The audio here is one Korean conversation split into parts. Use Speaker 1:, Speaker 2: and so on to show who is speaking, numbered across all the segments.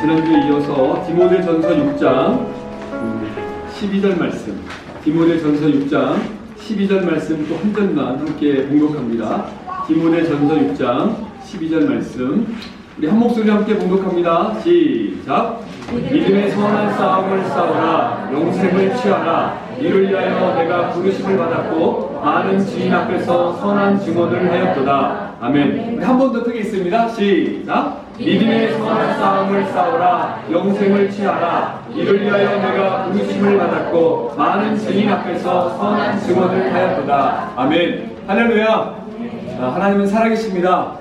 Speaker 1: 지난주에 이어서 디모데전서 6장 12절 말씀, 디모데전서 6장 12절 말씀 또 한 절만 함께 봉독합니다. 디모데전서 6장 12절 말씀 우리 한 목소리 함께 봉독합니다. 시작. 믿음의 선한 싸움을 싸우라. 영생을 취하라. 이를 위하여 내가 부르심을 받았고 많은 지인 앞에서 선한 증언을 하였도다. 아멘. 한 번 더 크게 있습니다. 시작. 믿음의 선한 싸움을 싸우라. 영생을 취하라. 이를 위하여 내가 부르심을 받았고 많은 증인 앞에서 선한 증언을 하였도다. 아멘. 할렐루야. 하나님은 살아계십니다.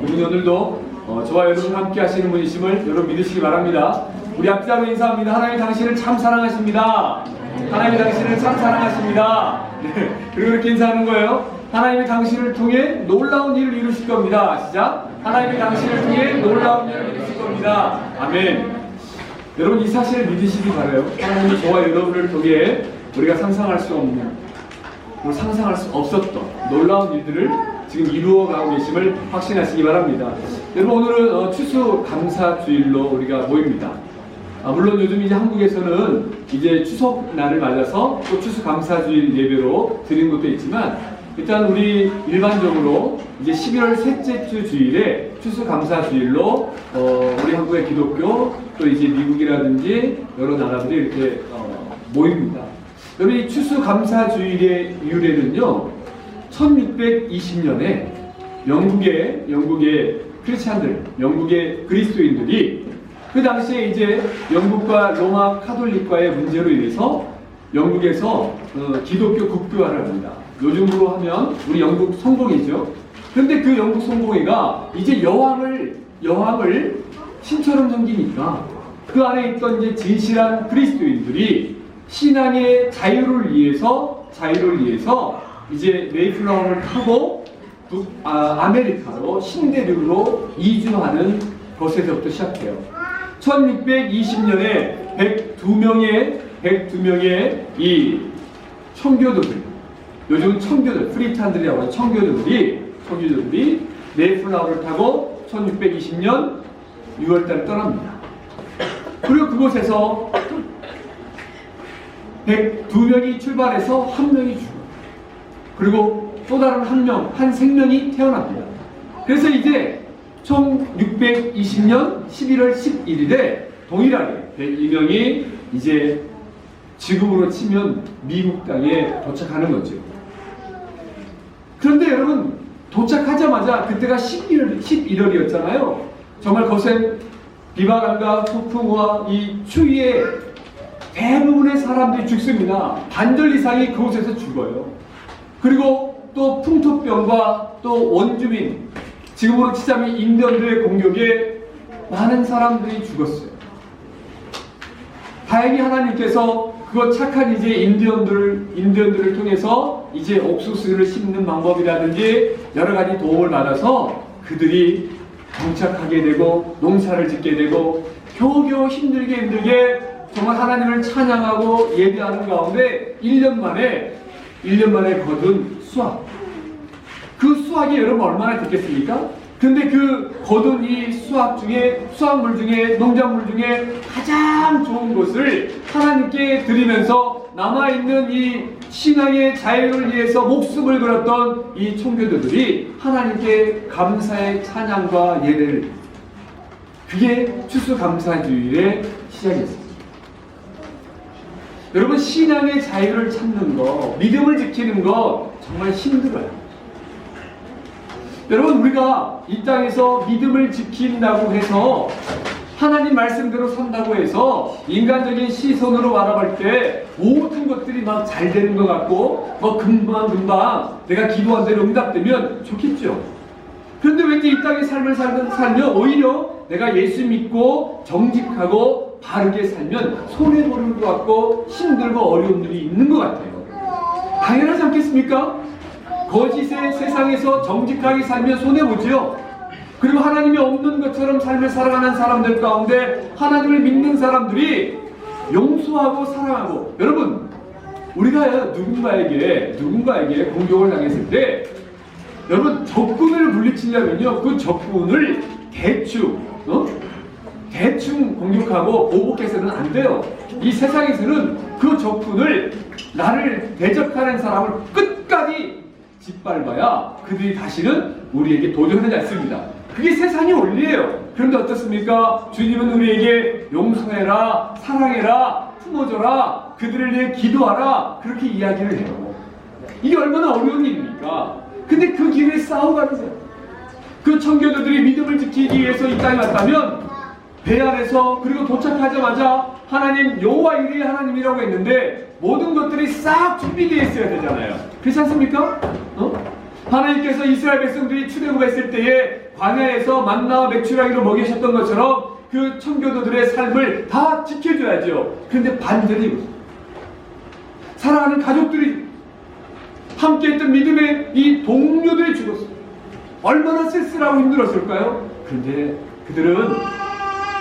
Speaker 1: 우리 오늘도 저와 여러분 함께 하시는 분이심을 여러분 믿으시기 바랍니다. 우리 앞자로 인사합니다. 하나님 당신을 참 사랑하십니다. 하나님이 당신을 참 사랑하십니다. 네. 그리고 이렇게 인사하는 거예요. 하나님이 당신을 통해 놀라운 일을 이루실 겁니다. 시작. 하나님이 당신을 통해 놀라운 일을 이루실 겁니다. 아멘. 여러분 이 사실을 믿으시기 바라요. 하나님이 저와 여러분을 통해 우리가 상상할 수 없는, 상상할 수 없었던 놀라운 일들을 지금 이루어가고 계심을 확신하시기 바랍니다. 여러분 오늘은 추수감사주일로 우리가 모입니다. 물론 요즘 이제 한국에서는 이제 추석날을 맞아서 또 추수감사주일 예배로 드리는 것도 있지만 일단 우리 일반적으로 이제 11월 셋째 주 주일에 추수감사주일로 우리 한국의 기독교 또 이제 미국이라든지 여러 나라들이 이렇게 모입니다. 여러분 이 추수감사주일의 이유에는요 1620년에 영국의 크리스찬들, 영국의 그리스도인들이 그 당시에 이제 영국과 로마 카톨릭과의 문제로 인해서 영국에서 기독교 국교화를 합니다. 요즘으로 하면 우리 영국 성공이죠. 그런데 그 영국 성공회가 이제 여왕을 신처럼 섬기니까 그 안에 있던 이제 진실한 그리스도인들이 신앙의 자유를 위해서 이제 메이플라워를 타고 아메리카로 신대륙으로 이주하는 것에서부터 시작해요. 1620년에 102명의 이 청교도들, 요즘 청교도, 프리탄들이라고 하는 청교도들이 메이플라워를 타고 1620년 6월달에 떠납니다. 그리고 그곳에서 102명이 출발해서 한 명이 죽어요. 그리고 또 다른 한 생명이 태어납니다. 그래서 이제 1620년 11월 11일에 동일하게 102명이 이제 지금으로 치면 미국 땅에 도착하는 거죠. 그런데 여러분 도착하자마자 그때가 11월이었잖아요. 정말 거센 비바람과 소풍과 이 추위에 대부분의 사람들이 죽습니다. 반절 이상이 그곳에서 죽어요. 그리고 또 풍토병과 또 원주민, 지금으로 치자면 인디언들의 공격에 많은 사람들이 죽었어요. 다행히 하나님께서 그거 착한 이제 인디언들을 통해서 이제 옥수수를 심는 방법이라든지 여러 가지 도움을 받아서 그들이 정착하게 되고 농사를 짓게 되고 겨우겨우 힘들게 정말 하나님을 찬양하고 예배하는 가운데 1년 만에 거둔 수확. 그 수확이 여러분 얼마나 됐겠습니까? 근데 그 거둔 이 수확물 중에 농작물 중에 가장 좋은 것을 하나님께 드리면서 남아있는 이 신앙의 자유를 위해서 목숨을 걸었던 이 청교도들이 하나님께 감사의 찬양과 예배를, 그게 추수감사주일의 시작이었습니다. 여러분 신앙의 자유를 찾는 거, 믿음을 지키는 거 정말 힘들어요. 여러분 우리가 이 땅에서 믿음을 지킨다고 해서 하나님 말씀대로 산다고 해서 인간적인 시선으로 바라볼 때 모든 것들이 막 잘 되는 것 같고 뭐 금방 내가 기도한 대로 응답되면 좋겠죠. 그런데 왠지 이 땅의 삶을 살면 오히려 내가 예수 믿고 정직하고 바르게 살면 손해보는 것 같고 힘들고 어려움들이 있는 것 같아요. 당연하지 않겠습니까? 거짓의 세상에서 정직하게 살면 손해보죠. 그리고 하나님이 없는 것처럼 삶을 살아가는 사람들 가운데 하나님을 믿는 사람들이 용서하고 사랑하고, 여러분 우리가 누군가에게 공격을 당했을 때 여러분 적군을 물리치려면요 그 적군을 대충 대충 공격하고 보복해서는 안 돼요. 이 세상에서는 그 적군을, 나를 대적하는 사람을 끝까지 짓밟아야 그들이 다시는 우리에게 도전하지 않습니다. 그게 세상의 원리예요. 그런데 어떻습니까? 주님은 우리에게 용서해라, 사랑해라, 품어줘라, 그들을 위해 기도하라, 그렇게 이야기를 해요. 이게 얼마나 어려운 일입니까? 근데 그 길에 싸워가면서 그 청교도들이 믿음을 지키기 위해서 이 땅에 왔다면 배 안에서, 그리고 도착하자마자 하나님, 여호와 이레의 하나님이라고 했는데 모든 것들이 싹 준비되어 있어야 되잖아요. 그렇지 않습니까? 하나님께서 이스라엘 백성들이 출애굽했을 때에 광야에서 만나와 맥주라기로 먹이셨던 것처럼 그 청교도들의 삶을 다 지켜줘야죠. 그런데 반전이 사랑하는 가족들이, 함께했던 믿음의 이 동료들이 죽었어요. 얼마나 쓸쓸하고 힘들었을까요? 그런데 그들은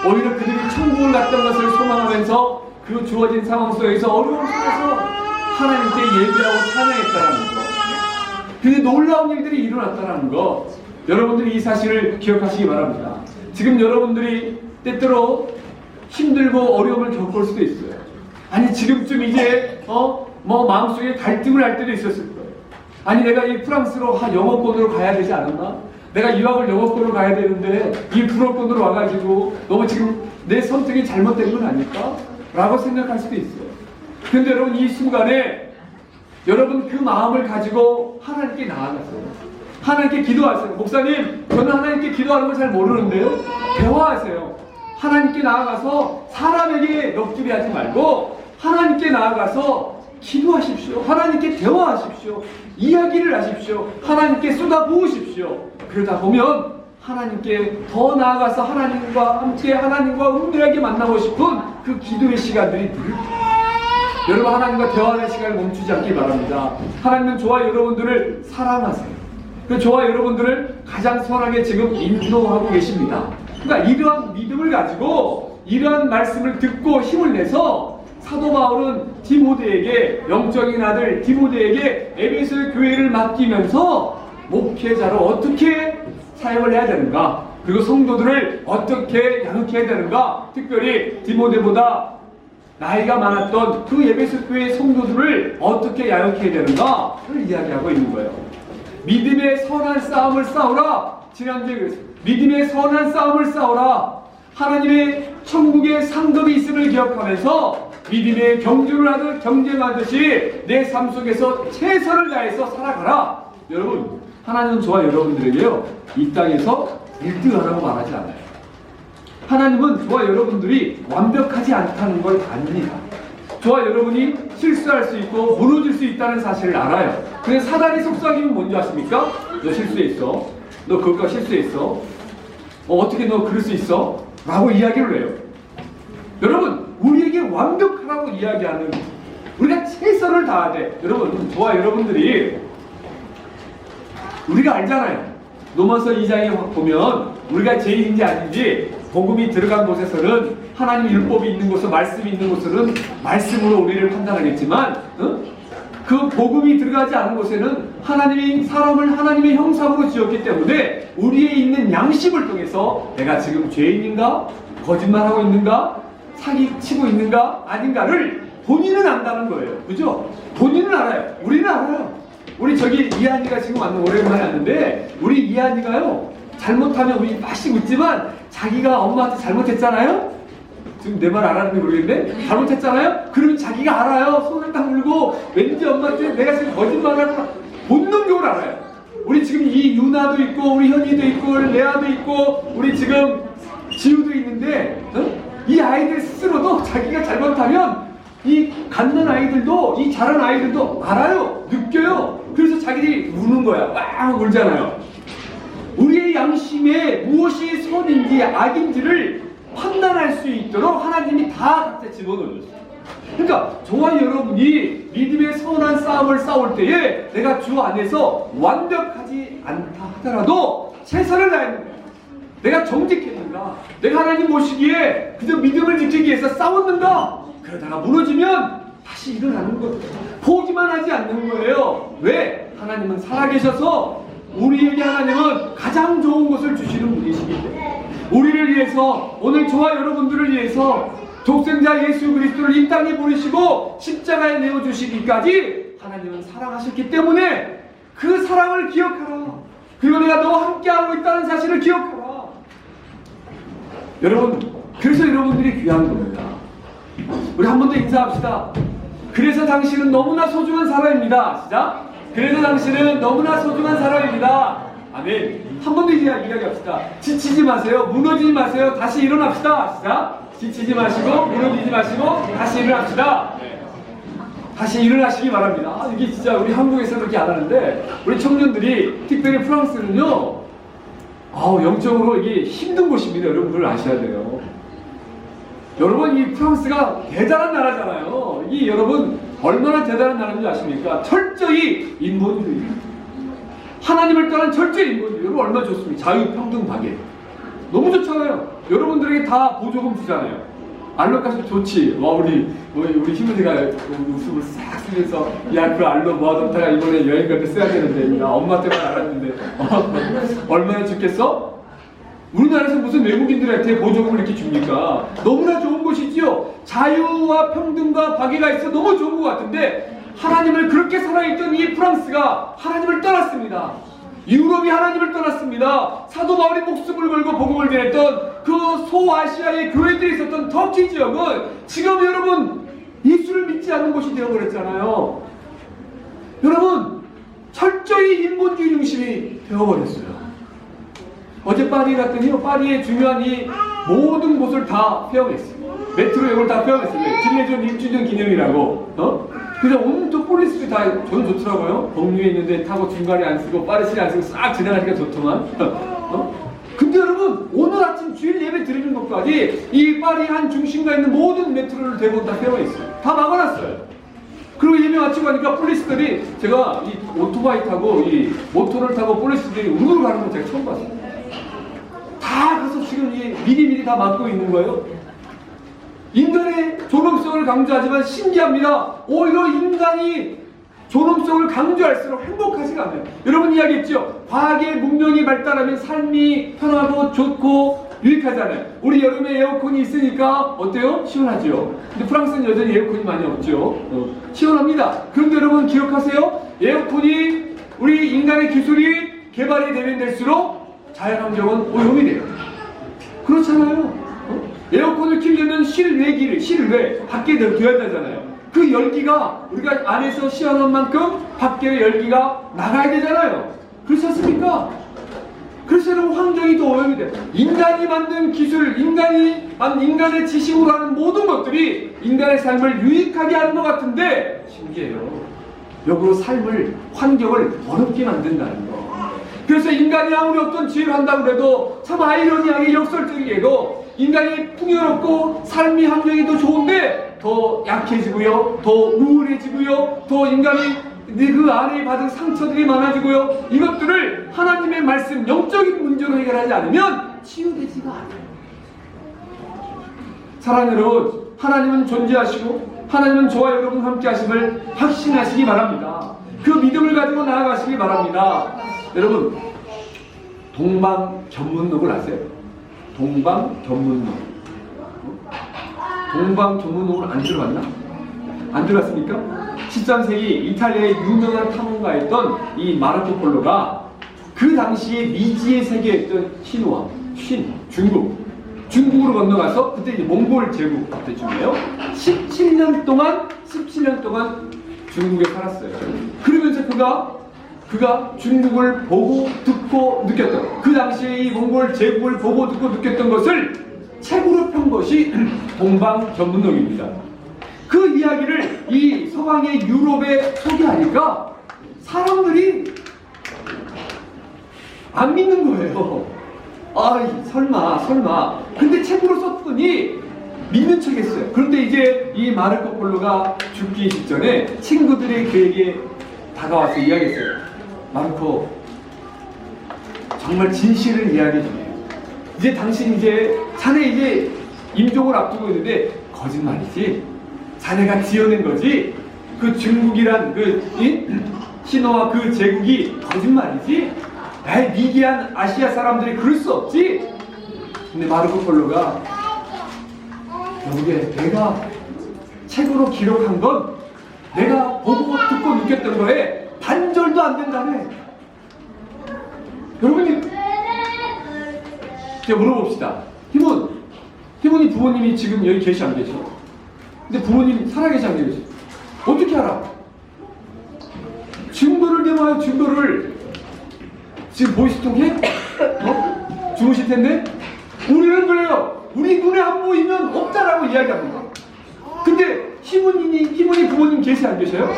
Speaker 1: 오히려 그들이 천국을 갔던 것을 소망하면서 그 주어진 상황 속에서, 어려움 속에서 하나님께 예배하고 찬양했다는 것. 근데 놀라운 일들이 일어났다는 것. 여러분들이 이 사실을 기억하시기 바랍니다. 지금 여러분들이 때때로 힘들고 어려움을 겪을 수도 있어요. 아니, 지금쯤 이제 마음속에 갈등을 할 때도 있었을 거예요. 아니, 내가 이 프랑스로 영어권으로 가야 되지 않았나? 내가 유학을 영어권으로 가야 되는데 이 불어권으로 와가지고 너무 지금 내 선택이 잘못된 건 아닐까? 라고 생각할 수도 있어요. 그런데 여러분, 이 순간에 여러분 그 마음을 가지고 하나님께 나아가세요. 하나님께 기도하세요. 목사님, 저는 하나님께 기도하는 걸 잘 모르는데요. 대화하세요. 하나님께 나아가서 사람에게 옆줄이 하지 말고 하나님께 나아가서 기도하십시오. 하나님께 대화하십시오. 이야기를 하십시오. 하나님께 쏟아부으십시오. 그러다 보면 하나님께 더 나아가서 하나님과 함께, 하나님과 은밀하게 만나고 싶은 그 기도의 시간들이 늘, 여러분 하나님과 대화하는 시간을 멈추지 않기 바랍니다. 하나님은 저와 여러분들을 사랑하세요. 그 저와 여러분들을 가장 선하게 지금 인도하고 계십니다. 그러니까 이러한 믿음을 가지고 이러한 말씀을 듣고 힘을 내서 사도 바울은 디모데에게, 영적인 아들 디모데에게 에베소 교회를 맡기면서 목회자로 어떻게 사역을 해야 되는가, 그리고 성도들을 어떻게 양육해야 되는가, 특별히 디모데보다 나이가 많았던 그 에베소 교회 성도들을 어떻게 양육해야 되는가를 이야기하고 있는 거예요. 믿음의 선한 싸움을 싸우라. 지난주에 그랬어요. 믿음의 선한 싸움을 싸우라. 하나님의 천국의 상급이 있음을 기억하면서 믿음의 경쟁하듯이 내 삶 속에서 최선을 다해서 살아가라. 여러분, 하나님은 저와 여러분들에게요, 이 땅에서 1등하라고 말하지 않아요. 하나님은 저와 여러분들이 완벽하지 않다는 걸 압니다. 저와 여러분이 실수할 수 있고 무너질 수 있다는 사실을 알아요. 근데 사단이 속삭이면 뭔지 아십니까? 너 실수했어. 너 그거 실수했어. 어떻게 너 그럴 수 있어? 라고 이야기를 해요. 여러분, 우리에게 완벽하라고 이야기하는, 우리가 최선을 다하되, 여러분, 저와 여러분들이 우리가 알잖아요. 로마서 2장에 보면 우리가 죄인인지 아닌지 복음이 들어간 곳에서는, 하나님 율법이 있는 곳은, 말씀이 있는 곳은 말씀으로 우리를 판단하겠지만, 그 복음이 들어가지 않은 곳에는 하나님이 사람을 하나님의 형상으로 지었기 때문에 우리에 있는 양심을 통해서 내가 지금 죄인인가? 거짓말하고 있는가? 사기치고 있는가? 아닌가를 본인은 안다는 거예요. 그죠? 본인은 알아요. 우리는 알아요. 우리 저기 이한이가 지금 오랜만에 왔는데, 우리 이한이가요, 잘못하면 우리 맛이 웃지만 자기가 엄마한테 잘못했잖아요? 지금 내 말 알았는지 모르겠는데, 잘못했잖아요? 그러면 자기가 알아요. 손을 딱 물고 왠지 엄마한테 내가 지금 거짓말하구나, 본능적으로 알아요. 우리 지금 이 유나도 있고, 우리 현이도 있고, 레아도 있고, 우리 지금 지우도 있는데, 이 아이들 스스로도 자기가 잘못하면 이 갓난 아이들도, 이 자란 아이들도 알아요. 느껴요. 그래서 자기들이 우는 거야. 막 울잖아요. 우리의 양심에 무엇이 선인지 악인지를 판단할 수 있도록 하나님이 다 각자 집어넣어줬어요. 그러니까 저와 여러분이 믿음의 선한 싸움을 싸울 때에 내가 주 안에서 완벽하지 않다 하더라도 최선을 다했는 거야. 내가 정직했는가? 내가 하나님 모시기에 그저 믿음을 지키기 위해서 싸웠는가? 그러다가 무너지면 다시 일어나는 거예요. 포기만 하지 않는 거예요. 왜? 하나님은 살아계셔서 우리에게 하나님은 가장 좋은 것을 주시는 분이시기 때문에, 우리를 위해서, 오늘 저와 여러분들을 위해서 독생자 예수 그리스도를 이 땅에 보내시고 십자가에 내어주시기까지 하나님은 사랑하셨기 때문에 그 사랑을 기억하라. 그리고 내가 너와 함께하고 있다는 사실을 기억하라. 여러분, 그래서 여러분들이 귀한 겁니다. 우리 한 번 더 인사합시다. 그래서 당신은 너무나 소중한 사람입니다. 시작. 그래서 당신은 너무나 소중한 사람입니다. 아멘. 한 번 더 이야기합시다. 지치지 마세요. 무너지지 마세요. 다시 일어납시다. 시작. 지치지 마시고 무너지지 마시고 다시 일어납시다. 다시 일어나시기 바랍니다. 이게 진짜 우리 한국에서 그렇게 안 하는데 우리 청년들이 특별히 프랑스는요, 영적으로 이게 힘든 곳입니다. 여러분들 아셔야 돼요. 여러분, 이 프랑스가 대단한 나라잖아요. 이 여러분 얼마나 대단한 나라인지 아십니까? 철저히 인본주의, 하나님을 떠난 철저히 인본주의. 여러분 얼마나 좋습니까? 자유평등하게 너무 좋잖아요. 여러분들에게 다 보조금 주잖아요. 알로 가서 좋지. 와, 우리 희문이가 웃음을 싹 쓰면서, 야, 그 알로 모아뒀다가 이번에 여행 갈 때 써야 되는데, 야, 엄마 때문에 알았는데 얼마나 좋겠어? 우리나라에서 무슨 외국인들한테 보조금을 이렇게 줍니까? 너무나 좋은 것이지요. 자유와 평등과 박애가 있어 너무 좋은 것 같은데, 하나님을 그렇게 사랑했던 이 프랑스가 하나님을 떠났습니다. 유럽이 하나님을 떠났습니다. 사도 바울이 목숨을 걸고 복음을 전했던 그 소아시아의 교회들이 있었던 터키 지역은 지금 여러분 예수를 믿지 않는 곳이 되어버렸잖아요. 여러분, 철저히 인본주의 중심이 되어버렸어요. 어제 파리 갔더니요, 파리의 중요한 이 모든 곳을 다 폐허했어요. 메트로역을 다 폐허했어요. 김혜준 1주년 기념이라고. 그래서 온통 폴리스들이 다 저는 좋더라고요. 법류에 있는데 타고 중간에 안 쓰고 파리시에 안 쓰고 싹 지나가니까 좋더만. 근데 여러분, 오늘 아침 주일 예배 드리는 것까지 이 파리 한 중심가에 있는 모든 메트로를 대부분 다 폐허했어요. 다 막아놨어요. 그리고 예배 마치고 가니까 폴리스들이, 제가 이 오토바이 타고 이 모터를 타고 폴리스들이 우르르 가는 건 제가 처음 봤어요. 다 가서 지금 미리미리 다 막고 있는 거예요. 인간의 존엄성을 강조하지만 신기합니다. 오히려 인간이 존엄성을 강조할수록 행복하지가 않아요. 여러분 이야기했죠? 과학의 문명이 발달하면 삶이 편하고 좋고 유익하잖아요. 우리 여름에 에어컨이 있으니까 어때요? 시원하죠? 근데 프랑스는 여전히 에어컨이 많이 없죠. 시원합니다. 그런데 여러분 기억하세요? 에어컨이, 우리 인간의 기술이 개발이 되면 될수록 자연환경은 오염이 돼요. 그렇잖아요. 에어컨을 키우려면 실외 밖에 둬야 되잖아요. 그 열기가 우리가 안에서 시원한 만큼 밖에 열기가 나가야 되잖아요. 그렇지 않습니까? 그래서 여러분 환경이 더 오염이 돼요. 인간이 만든 기술, 인간의 지식으로 하는 모든 것들이 인간의 삶을 유익하게 하는 것 같은데 신기해요. 역으로 환경을 어렵게 만든다는 거. 그래서 인간이 아무리 어떤 지혜를 한다고 해도 참 아이러니하게 역설적이게도 인간이 풍요롭고 삶의 환경이 더 좋은데 더 약해지고요, 더 우울해지고요, 더 인간이 그 안에 받은 상처들이 많아지고요, 이것들을 하나님의 말씀, 영적인 문제로 해결하지 않으면 치유되지가 않아요. 사랑하는 여러분, 하나님은 존재하시고 하나님은 저와 여러분 함께 하심을 확신하시기 바랍니다. 그 믿음을 가지고 나아가시기 바랍니다. 여러분, 동방견문록을 아세요? 동방견문록. 동방견문록을 안 들어봤나? 안 들어봤습니까? 13세기 이탈리아의 유명한 탐험가였던 이 마르코 폴로가 그 당시에 미지의 세계였던 신호와 중국으로 건너가서, 그때 이제 몽골 제국 그때쯤이에요. 17년 동안 중국에 살았어요. 그러면서 그가 중국을 보고 듣고 느꼈던, 그 당시에 이 몽골 제국을 보고 듣고 느꼈던 것을 책으로 편 것이 동방견문록입니다. 그 이야기를 이 서방의 유럽에 소개하니까 사람들이 안 믿는 거예요. 설마. 근데 책으로 썼더니 믿는 척했어요. 그런데 이제 이 마르코 폴로가 죽기 직전에 친구들이 그에게 다가와서 이야기했어요. 마르코, 정말 진실을 이야기해주네요. 이제 당신 자네 이제 임종을 앞두고 있는데 거짓말이지. 자네가 지어낸 거지. 그 중국이란 신호와 그 제국이 거짓말이지. 미개한 아시아 사람들이 그럴 수 없지. 근데 마르코 폴로가 결국에 내가 책으로 기록한 건 내가 보고 듣고 느꼈던 거에 반절도 안 된다네. 여러분이 제가 물어봅시다. 희문이 부모님이 지금 여기 계시 안 계셔? 근데 부모님 살아계시 안 계시? 어떻게 알아? 증거를 내놔요. 증거를. 지금 보이스톡에 주무실 텐데 우리는 그래요. 우리 눈에 안 보이면 없다라고 이야기합니다. 근데 희문이 부모님 계시 안 계셔요?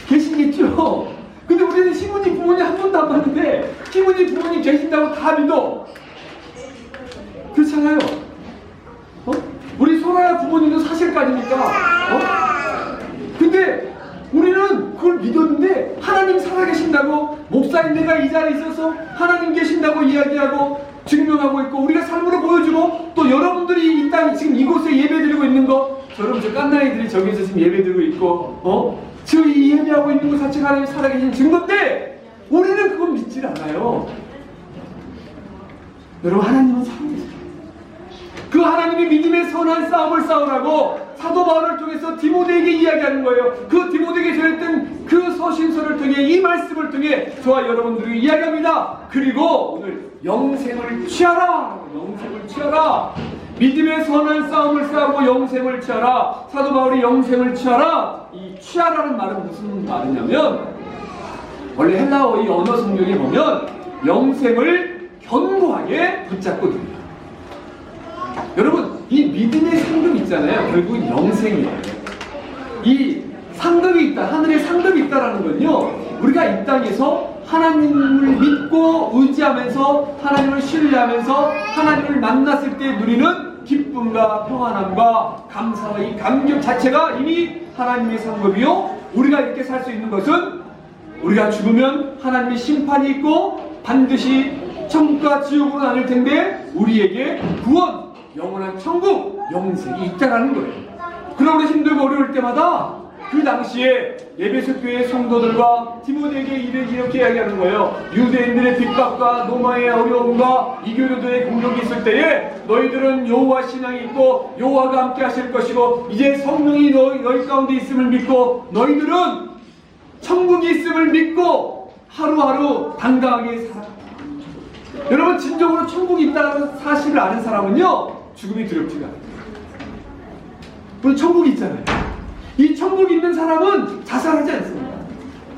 Speaker 1: 계시겠죠? 근데 우리는 희문이 부모님 한 번도 안 봤는데 희문이 부모님 계신다고 다 믿어. 그렇잖아요. 우리 소라야 부모님도 사실까지니까. 근데 우리는 그걸 믿었는데 하나님 살아계신다고 목사인 내가 이 자리에 있어서 하나님 계신다고 이야기하고 증명하고 있고 우리가 삶으로 보여주고 또 여러분들이 이 땅 지금 이곳에 예배드리고 있는 거 여러분 저 깐나이들이 저기서 지금 예배드리고 있고 저희 예배하고 있는 것 자체가 하나님 살아계신 증거인데 우리는 그걸 믿질 않아요. 여러분 하나님은 살아계세요. 그 하나님의 믿음의 선한 싸움을 싸우라고 사도 바울을 통해서 디모데에게 이야기하는 거예요. 그 디모데에게 전했던 그 서신서를 통해 이 말씀을 통해 저와 여러분들에게 이야기합니다. 그리고 오늘 영생을 취하라. 영생을 취하라. 믿음의 선한 싸움을 싸우고 영생을 취하라. 사도 바울이 영생을 취하라. 이 취하라는 말은 무슨 말이냐면 원래 헬라어 이 언어 성경에 보면 영생을 견고하게 붙잡고 듭니다. 여러분 이 믿음의 상급이 있잖아요. 결국은 영생이에요. 이 상급이 있다. 하늘에 상급이 있다라는 건요. 우리가 이 땅에서 하나님을 믿고 의지하면서 하나님을 신뢰하면서 하나님을 만났을 때 누리는 기쁨과 평안함과 감사와 이 감격 자체가 이미 하나님의 상급이요. 우리가 이렇게 살 수 있는 것은 우리가 죽으면 하나님의 심판이 있고 반드시 천국과 지옥으로 나눌 텐데 우리에게 구원, 영원한 천국, 영생이 있다라는 거예요. 그러므로 힘들고 어려울 때마다 그 당시에 에베소 교회 성도들과 디모데에게 이렇게 이야기하는 거예요. 유대인들의 핍박과 로마의 어려움과 이교도들의 공격이 있을 때에 너희들은 여호와 신앙이 있고 여호와가 함께 하실 것이고 이제 성령이 너희 가운데 있음을 믿고 너희들은 천국이 있음을 믿고 하루하루 당당하게 살아. 여러분 진정으로 천국이 있다는 사실을 아는 사람은요 죽음이 두렵지가 않아요. 물론 천국이 있잖아요. 이 천국이 있는 사람은 자살하지 않습니다.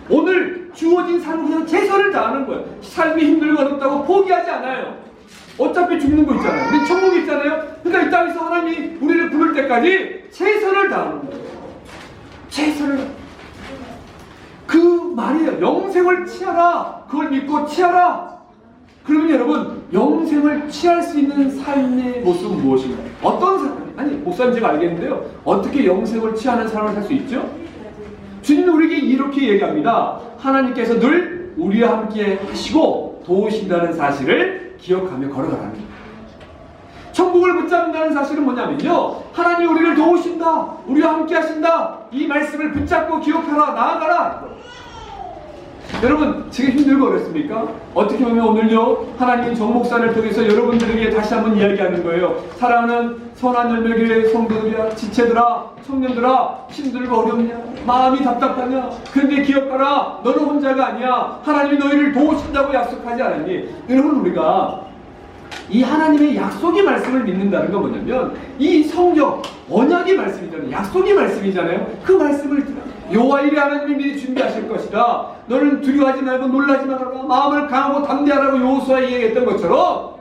Speaker 1: 오늘 주어진 삶을 그냥 최선을 다하는 거예요. 삶이 힘들고 어렵다고 포기하지 않아요. 어차피 죽는 거 있잖아요. 근데 천국이 있잖아요. 그러니까 이 땅에서 하나님이 우리를 부를 때까지 최선을 다하는 거예요. 최선을. 그 말이에요. 영생을 취하라. 그걸 믿고 취하라. 그러면 여러분 영생을 취할 수 있는 삶의 모습은 무엇인가요? 어떤 사람? 아니 목사님 제가 알겠는데요. 어떻게 영생을 취하는 삶을 살 수 있죠? 주님은 우리에게 이렇게 얘기합니다. 하나님께서 늘 우리와 함께 하시고 도우신다는 사실을 기억하며 걸어가라는 거예요. 천국을 붙잡는다는 사실은 뭐냐면요. 하나님이 우리를 도우신다. 우리와 함께 하신다. 이 말씀을 붙잡고 기억하라. 나아가라. 여러분 지금 힘들고 어렵습니까? 어떻게 보면 오늘요 하나님은 정 목사를 통해서 여러분들에게 다시 한번 이야기하는 거예요. 사랑하는 선한 열매교회 성도들이야, 지체들아, 청년들아, 힘들고 어렵냐? 마음이 답답하냐? 그런데 기억하라. 너는 혼자가 아니야. 하나님이 너희를 도우신다고 약속하지 않았니? 여러분 우리가 이 하나님의 약속의 말씀을 믿는다는 건 뭐냐면 이 성경 언약의 말씀이잖아요. 약속의 말씀이잖아요. 그 말씀을 들어. 여호와 이레 하나님이 미리 준비하실 것이다. 너는 두려워하지 말고 놀라지 말아라. 마음을 강하고 담대하라고 여호수아에 얘기했던 것처럼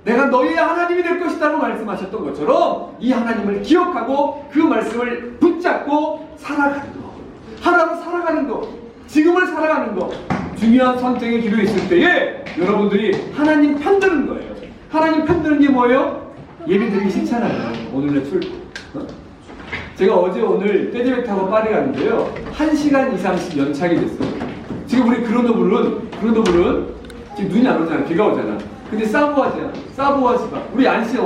Speaker 1: 내가 너희의 하나님이 될 것이라고 말씀하셨던 것처럼 이 하나님을 기억하고 그 말씀을 붙잡고 살아가는 거. 하나로 살아가는 거. 지금을 살아가는 거. 중요한 선택의 기로에 있을 때에 여러분들이 하나님 편드는 거예요. 하나님 편드는 게 뭐예요? 예배드리기 싫잖아요. 오늘의 제가 어제 오늘 떼제백 타고 파리 갔는데요. 1시간 이상씩 연착이 됐어요. 지금 우리 그로노블은 지금 눈이 안 오잖아. 비가 오잖아. 근데 사부아지가 우리 안씨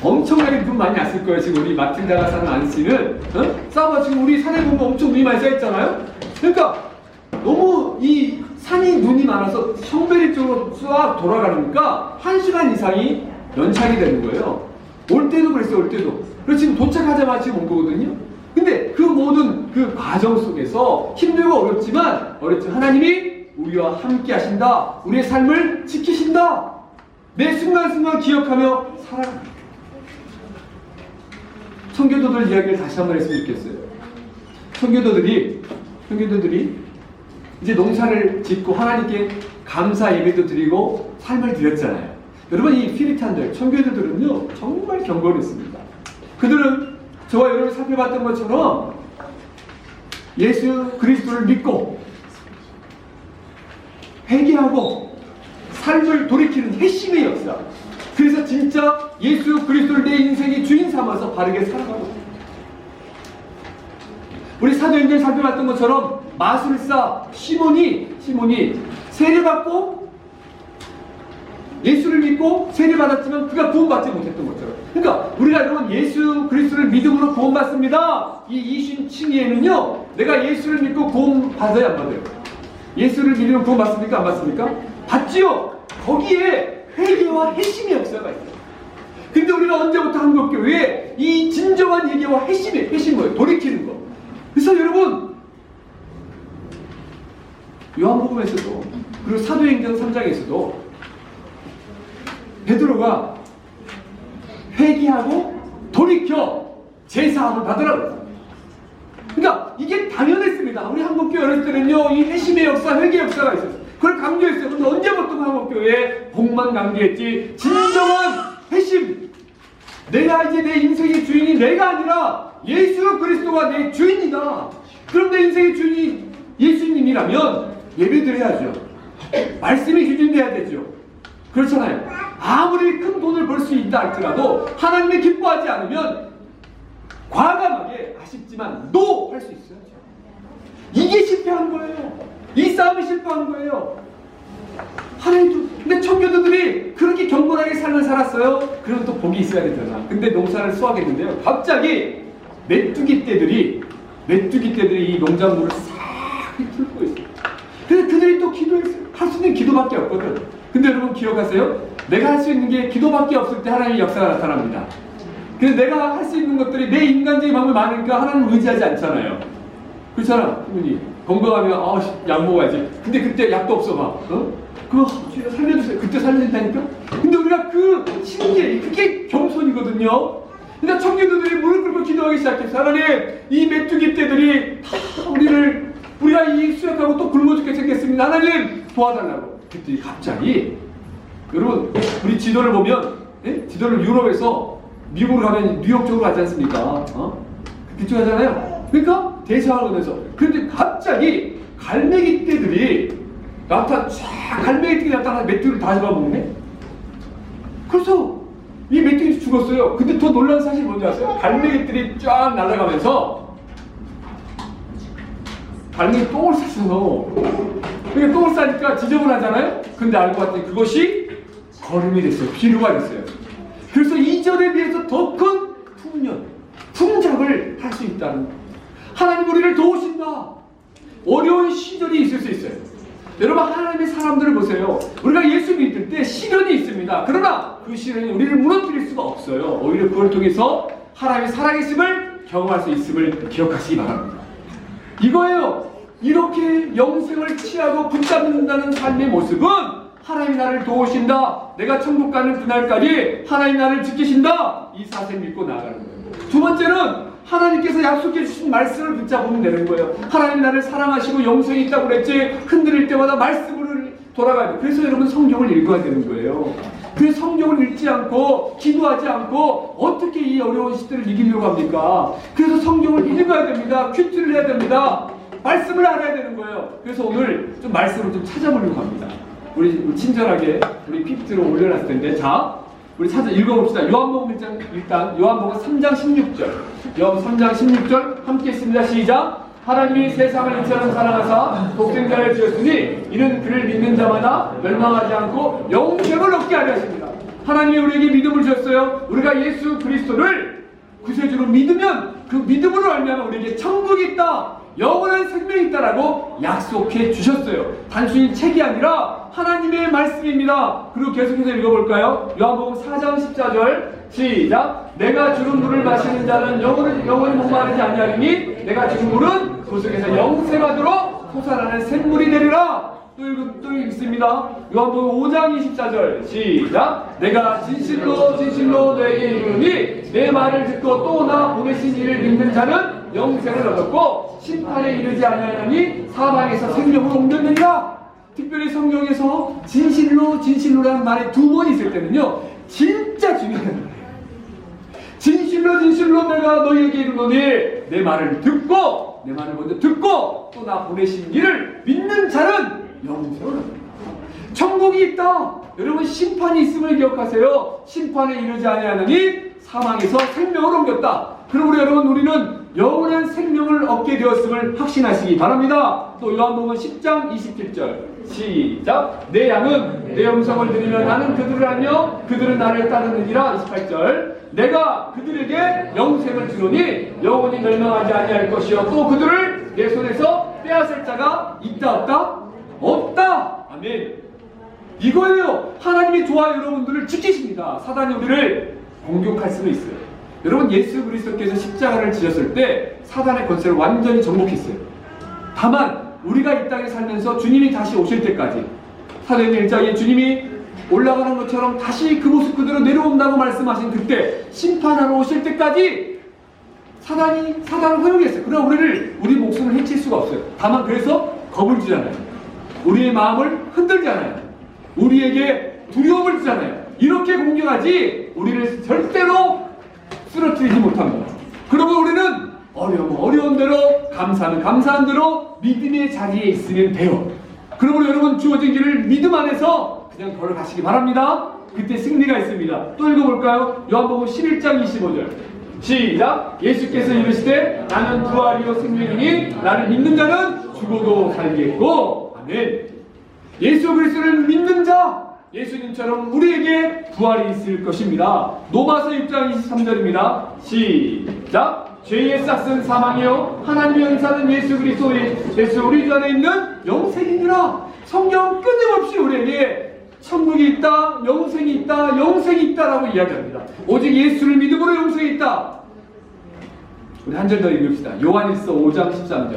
Speaker 1: 엄청나게 눈 많이 왔을 거예요. 지금 우리 마틸다가 사는 안씨는 사부아 지금 우리 산에 보면 엄청 눈이 많이 쌓였잖아요. 그러니까 너무 이 산이 눈이 많아서 숑베리 쪽으로 쫙 돌아가니까 1시간 이상이 연착이 되는 거예요. 올 때도 그랬어요. 올 때도. 그래서 지금 도착하자마자 지금 온 거거든요. 근데 그 모든 그 과정 속에서 힘들고 어렵지만 하나님이 우리와 함께 하신다. 우리의 삶을 지키신다. 매 순간순간 기억하며 살아갑니다. 청교도들 이야기를 다시 한번 했으면 좋겠어요. 청교도들이 이제 농사를 짓고 하나님께 감사 예배도 드리고 삶을 드렸잖아요. 여러분, 이 피리탄들, 청교도들은요 정말 경건했습니다. 그들은 저와 여러분이 살펴봤던 것처럼 예수 그리스도를 믿고 회개하고 삶을 돌이키는 핵심의 역사. 그래서 진짜 예수 그리스도를 내 인생의 주인 삼아서 바르게 살아가고, 우리 사도행전을 살펴봤던 것처럼 마술사 시몬이 세례받고 예수를 믿고 세례받았지만 그가 구원받지 못했던 것처럼, 그러니까 우리가 여러분 예수 그리스도를 믿음으로 구원받습니다. 이 이신칭의에는요 내가 예수를 믿고 구원받아야 안 받아요? 예수를 믿으면 구원받습니까? 안 받습니까? 받지요. 거기에 회개와 핵심의 역사가 있어요. 근데 우리가 언제부터 한국교회에 이 진정한 회개와 핵심 뭐예요? 돌이키는 거. 그래서 여러분 요한복음에서도 그리고 사도행전 3장에서도 베드로가 회개하고 돌이켜 제사함을 받으라고. 그러니까 이게 당연했습니다. 우리 한국교회 어렸을 때는요 이 회심의 역사, 회개 역사가 있었어요. 그걸 강조했어요. 근데 언제부터 한국교회에 복만 강조했지 진정한 회심, 내가 이제 내 인생의 주인이 내가 아니라 예수 그리스도가 내 주인이다. 그럼 내 인생의 주인이 예수님이라면 예배드려야죠. 말씀이 주진돼야 되죠. 그렇잖아요. 아무리 큰 돈을 벌 수 있다 할지라도 하나님이 기뻐하지 않으면 과감하게 아쉽지만 노 할 수 있어요. 이게 실패한 거예요. 이 싸움이 실패한 거예요. 하나님도, 근데 청교도들이 그렇게 경건하게 삶을 살았어요. 그럼 또 복이 있어야 되잖아. 근데 농사를 수확했는데요 갑자기 메뚜기 떼들이 이 농작물을 싹 훑고 있어요. 그래서 그들이 또 기도했어요. 할 수 있는 기도밖에 없거든. 근데 여러분 기억하세요? 내가 할 수 있는 게 기도밖에 없을 때 하나님의 역사가 나타납니다. 그래서 내가 할 수 있는 것들이 내 인간적인 마음이 많으니까 하나님을 의지하지 않잖아요. 그렇잖아. 부모님 건강하면 약 먹어야지. 근데 그때 약도 없어 봐. 그거 살려주세요. 그때 살려준다니까. 근데 우리가 그 신기해. 그게 겸손이거든요. 그러니까 청교도들이 무릎 꿇고 기도하기 시작했어. 하나님, 이 메뚜기 떼들이 다 우리가 이 수약하고 또 굶어 죽게 생겼습니다. 하나님 도와달라고. 그때 갑자기 여러분 우리 지도를 보면 지도를 유럽에서 미국으로 가면 뉴욕 쪽으로 가지 않습니까? 그쪽 하잖아요. 그러니까 대서양원에서. 그런데 갑자기 갈매기 떼들이 갈매기 떼들이 나타나 메뚜기를 다 잡아먹네. 그래서 이 메뚜기 죽었어요. 근데 더 놀라운 사실이 뭔지 아세요? 갈매기들이 쫙 날아가면서 갈매기 똥을 쌌어요. 그러니까 똥을 싸니까 지저분하잖아요. 근데 알고 봤더니 그것이 거름이 됐어요. 비누가 됐어요. 그래서 이전에 비해서 더 큰 풍작을 할 수 있다는 거예요. 하나님 우리를 도우신다. 어려운 시절이 있을 수 있어요. 여러분 하나님의 사람들을 보세요. 우리가 예수 믿을 때 시련이 있습니다. 그러나 그 시련이 우리를 무너뜨릴 수가 없어요. 오히려 그걸 통해서 하나님의 살아계심을 경험할 수 있음을 기억하시기 바랍니다. 이거예요. 이렇게 영생을 취하고 붙잡는다는 삶의 모습은 하나님이 나를 도우신다. 내가 천국 가는 그날까지 하나님 나를 지키신다. 이 사실을 믿고 나아가는 거예요. 두 번째는 하나님께서 약속해 주신 말씀을 붙잡으면 되는 거예요. 하나님 나를 사랑하시고 영생이 있다고 그랬지. 흔들릴 때마다 말씀으로 돌아가야 돼요. 그래서 여러분 성경을 읽어야 되는 거예요. 그래서 성경을 읽지 않고 기도하지 않고 어떻게 이 어려운 시대를 이기려고 합니까? 그래서 성경을 읽어야 됩니다. 큐티를 해야 됩니다. 말씀을 알아야 되는 거예요. 그래서 오늘 좀 말씀을 좀 찾아보려고 합니다. 우리 친절하게 우리 PPT로 올려놨을 텐데, 자 우리 찾아 읽어봅시다. 요한복음 1장, 일단 요한복음 3장 16절, 요한복음 3장 16절 함께 읽습니다. 시작. 하나님이 세상을 이처럼 사랑하사 독생자를 주셨으니 이는 그를 믿는 자마다 멸망하지 않고 영생을 얻게 하려 하십니다. 하나님이 우리에게 믿음을 주셨어요. 우리가 예수 그리스도를 구세주로 믿으면 그 믿음으로 알면 우리에게 천국이 있다. 영원한 생명이 있다라고 약속해 주셨어요. 단순히 책이 아니라 하나님의 말씀입니다. 그리고 계속해서 읽어볼까요? 요한복음 4장 14절 시작. 내가 주는 물을 마시는 자는 영원히 목마르지 아니하리니 내가 주는 물은 그 속에서 영생하도록 솟아나는 샘물이 되리라. 또 읽습니다. 요한복음 5장 24절 시작. 내가 진실로 진실로 너에게 이르노니 내 말을 듣고 또 나 보내신 이를 믿는 자는 영생을 얻었고 심판에 이르지 아니하나니 사망에서 생명으로 옮겼느니라. 특별히 성경에서 진실로 진실로라는 말이 두 번 있을 때는요 진짜 중요한 말이에요. 진실로 진실로 내가 너희에게 이르노니 내 말을 듣고 내 말을 먼저 듣고 또 나 보내신 이를 믿는 자는 영생을 얻는다. 천국이 있다. 여러분 심판이 있음을 기억하세요. 심판에 이르지 아니하느니 사망에서 생명을 옮겼다. 그러므로 여러분 우리는 영원한 생명을 얻게 되었음을 확신하시기 바랍니다. 또 요한복음 10장 27절 시작. 내 양은 내 음성을 들으면 나는 그들을 알며 그들은 나를 따르느니라. 28절 내가 그들에게 영생을 주노니 영원히 멸망하지 아니할 것이요 또 그들을 내 손에서 빼앗을 자가 있다 없다? 없다. 아멘. 이거예요. 하나님이 좋아요 여러분들을 지키십니다. 사단이 우리를 공격할 수는 있어요. 여러분 예수 그리스도께서 십자가를 지셨을 때 사단의 권세를 완전히 정복했어요. 다만 우리가 이 땅에 살면서 주님이 다시 오실 때까지 사도행전 1장에 주님이 올라가는 것처럼 다시 그 모습 그대로 내려온다고 말씀하신 그때 심판하러 오실 때까지 사단을 허용했어요. 그러나 우리 목숨을 해칠 수가 없어요. 다만 그래서 겁을 주잖아요. 우리의 마음을 흔들잖아요. 우리에게 두려움을 주잖아요. 이렇게 공격하지 우리를 절대로 쓰러뜨리지 못합니다. 그러면 우리는 어려운 대로 감사는 감사한 대로 믿음의 자리에 있으면 돼요. 그러므로 여러분 주어진 길을 믿음 안에서 그냥 걸어가시기 바랍니다. 그때 승리가 있습니다. 또 읽어볼까요? 요한복음 11장 25절 시작. 예수께서 이르시되 나는 부활이요 생명이니 나를 믿는 자는 죽어도 살겠고 아멘. 예수 그리스도를 믿는 자 예수님처럼 우리에게 부활이 있을 것입니다. 로마서 6장 23절입니다. 시작. 죄의 싹은 사망이요 하나님의 은사는 예수 그리스도의 예수 우리 주 안에 있는 영생이니라. 성경 끊임없이 우리에게 천국이 있다, 영생이 있다, 영생이 있다라고 이야기합니다. 오직 예수를 믿음으로 영생이 있다. 우리 한 절 더 읽읍시다. 요한일서 5장 13절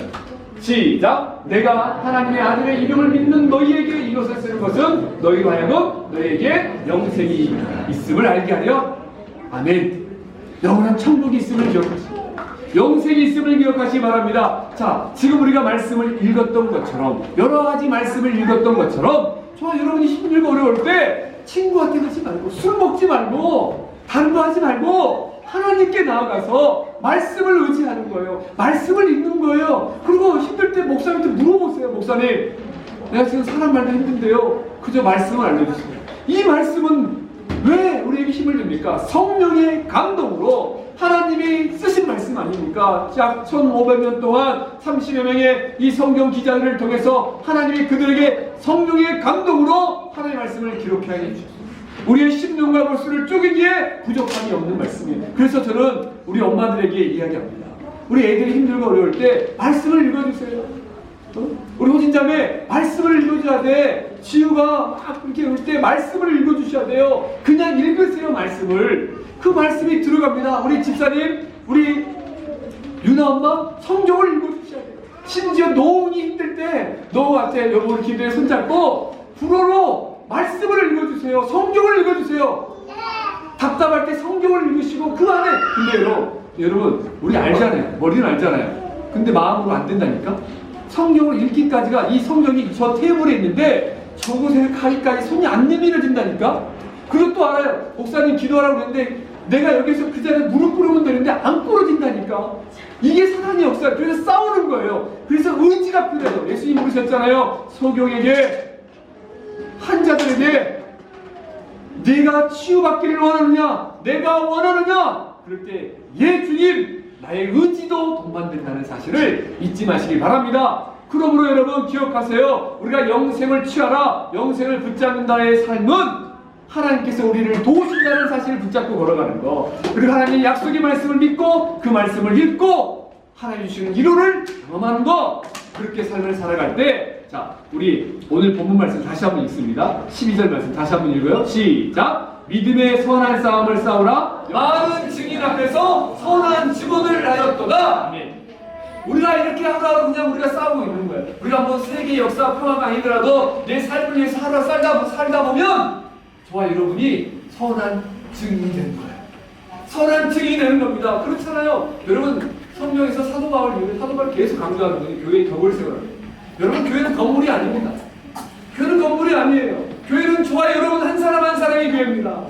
Speaker 1: 시작. 내가 하나님의 아들의 이름을 믿는 너희에게 이것을 쓰는 것은 너희로 하여금 너희에게 영생이 있음을 알게 하려. 아멘. 영원한 천국이 있음을 기억하시고 영생이 있음을 기억하시기 바랍니다. 자, 지금 우리가 말씀을 읽었던 것처럼 여러 가지 말씀을 읽었던 것처럼 여러분이 힘들고 어려울 때 친구한테 하지 말고 술 먹지 말고 다른 거 하지 말고 하나님께 나아가서 말씀을 의지하는 거예요. 말씀을 읽는 거예요. 그리고 힘들 때 목사님한테 물어보세요. 목사님, 내가 지금 사람 말도 힘든데요. 그저 말씀을 알려주세요. 이 말씀은 왜 우리에게 힘을 줍니까? 성령의 감동으로 하나님이 쓰신 말씀 아닙니까? 약 1500년 동안 30여 명의 이 성경 기자들을 통해서 하나님이 그들에게 성령의 감동으로 하나님의 말씀을 기록해 주셨습니다. 우리의 심령과 골수를 쪼개기에 부족함이 없는 말씀이에요. 그래서 저는 우리 엄마들에게 이야기합니다. 우리 애들이 힘들고 어려울 때 말씀을 읽어주세요. 우리 호진자매 말씀을 읽어줘야 돼. 지우가 막 그렇게 올 때 말씀을 읽어주셔야 돼요. 그냥 읽으세요. 말씀을. 그 말씀이 들어갑니다. 우리 집사님, 우리 유나 엄마 성경을 읽어주셔야 돼요. 심지어 노은이 힘들 때 노은한테 여보 기도에 손잡고 불어로 말씀을 읽어주세요. 성경을 읽어주세요. 답답할 때 성경을 읽으시고 그 안에 근데 여러분 우리 알잖아요. 머리는 알잖아요. 근데 마음으로 안 된다니까. 성경을 읽기까지가 이 성경이 저 테이블에 있는데 저곳에 가기까지 손이 안 내밀어진다니까. 그리고 또 알아요. 목사님 기도하라고 그랬는데 내가 여기서 그 자리에 무릎 꿇으면 되는데 안 꿇어진다니까. 이게 사단의 역사예요. 그래서 싸우는 거예요. 그래서 의지가 필요해요. 예수님 그러셨잖아요. 소경에게 환자들에게 네가 치유받기를 원하느냐? 내가 원하느냐? 그럴 때 예 주님 나의 의지도 동반된다는 사실을 잊지 마시기 바랍니다. 그러므로 여러분 기억하세요. 우리가 영생을 취하라 영생을 붙잡는다의 삶은 하나님께서 우리를 도우신다는 사실을 붙잡고 걸어가는 거. 그리고 하나님의 약속의 말씀을 믿고 그 말씀을 읽고 하나님 주시는 위로를 경험하는 것, 그렇게 삶을 살아갈 때, 자, 우리 오늘 본문 말씀 다시 한번 읽습니다. 12절 말씀 다시 한번 읽어요. 시작! 믿음의 선한 싸움을 싸우라. 많은 증인 앞에서 선한 증언을 하였도다. 아멘. 우리가 이렇게 하루하루 그냥 우리가 싸우고 있는 거예요. 우리가 뭐 세계 역사 평화가 아니더라도 내 삶을 위해서 하루 살다 보면 저와 여러분이 선한 증인이 되는 거예요. 선한 증인이 되는 겁니다. 그렇잖아요. 여러분, 성경에서 사도 바울 계속 강조하는 거예요. 교회의 덕을 세우라. 여러분, 교회는 건물이 아닙니다. 교회는 건물이 아니에요. 교회는 저와 여러분 한 사람 한 사람이 교회입니다.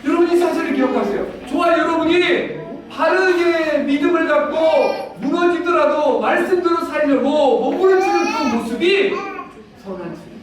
Speaker 1: 여러분이 사실을 기억하세요. 저와 여러분이 바르게 믿음을 갖고 무너지더라도 말씀대로 살려고 몸부림치는 그 모습이 선한 증인.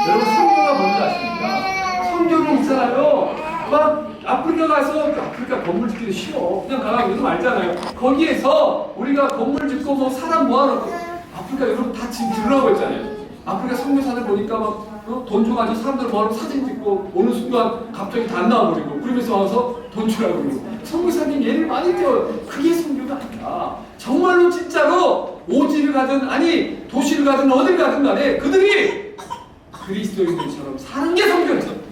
Speaker 1: 여러분, 성교가 뭔지 아십니까? 성교는 있잖아요. 막 아프리카 가서, 아프리카 건물 짓기도 쉬워. 그냥 가면 요즘 알잖아요. 거기에서 우리가 건물 짓고 뭐 사람 모아놓고, 아프리카 여러분 다 지금 들으라고 했잖아요. 아프리카 선교사들 보니까 막 돈 줘가지고 사람들 모아놓고 사진 찍고 어느 순간 갑자기 다 안 나와버리고, 그러면서 와서 돈 주라고 그러고. 선교사님 예를 많이 떼어요. 그게 선교가 아니라 정말로 진짜로 오지를 가든 아니 도시를 가든 어딜 가든 간에 그들이 그리스도인들처럼 사는 게 선교죠.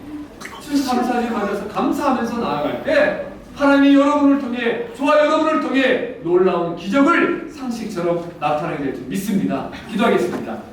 Speaker 1: 감사를 받아서 감사하면서 나아갈 때 하나님이 여러분을 통해, 저와 여러분을 통해 놀라운 기적을 상식처럼 나타내게 될 줄 믿습니다. 기도하겠습니다.